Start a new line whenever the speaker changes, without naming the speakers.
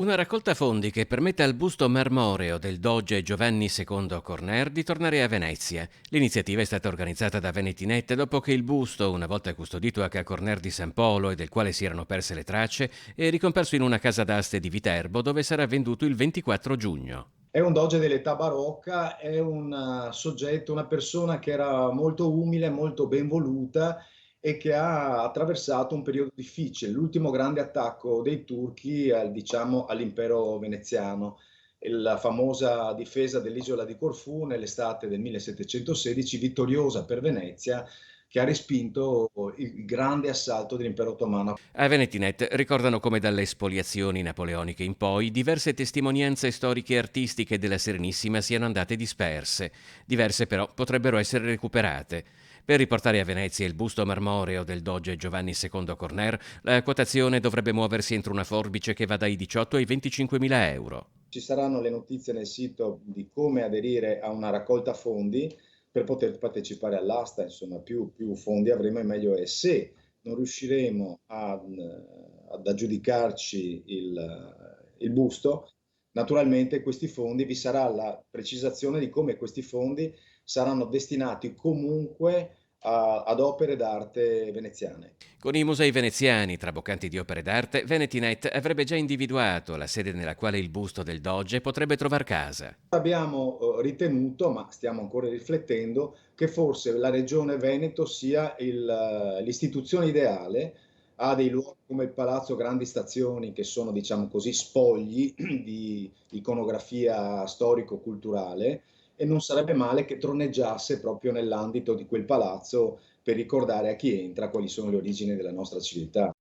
Una raccolta fondi che permette al busto marmoreo del doge Giovanni II Corner di tornare a Venezia. L'iniziativa è stata organizzata da Venetinet dopo che il busto, una volta custodito a Ca' Corner di San Polo e del quale si erano perse le tracce, è ricomparso in una casa d'aste di Viterbo dove sarà venduto il 24 giugno.
È un doge dell'età barocca, è un soggetto, una persona che era molto umile, molto ben voluta e che ha attraversato un periodo difficile, l'ultimo grande attacco dei turchi diciamo, all'impero veneziano, la famosa difesa dell'isola di Corfù nell'estate del 1716, vittoriosa per Venezia, che ha respinto il grande assalto dell'impero ottomano.
A Venetinet ricordano come dalle spoliazioni napoleoniche in poi diverse testimonianze storiche e artistiche della Serenissima siano andate disperse. Diverse però potrebbero essere recuperate. Per riportare a Venezia il busto marmoreo del doge Giovanni II Corner, la quotazione dovrebbe muoversi entro una forbice che va dai 18 ai 25 mila euro.
Ci saranno le notizie nel sito di come aderire a una raccolta fondi per poter partecipare all'asta, insomma, più fondi avremo e meglio è. Se non riusciremo ad aggiudicarci il busto, naturalmente questi fondi, vi sarà la precisazione di come questi fondi saranno destinati comunque ad opere d'arte veneziane.
Con i musei veneziani traboccanti di opere d'arte, Venetinet avrebbe già individuato la sede nella quale il busto del doge potrebbe trovar casa.
Abbiamo ritenuto, ma stiamo ancora riflettendo, che forse la regione Veneto sia l'istituzione ideale. Ha dei luoghi come il Palazzo Grandi Stazioni che sono, diciamo così, spogli di iconografia storico-culturale e non sarebbe male che troneggiasse proprio nell'ambito di quel palazzo per ricordare a chi entra quali sono le origini della nostra civiltà.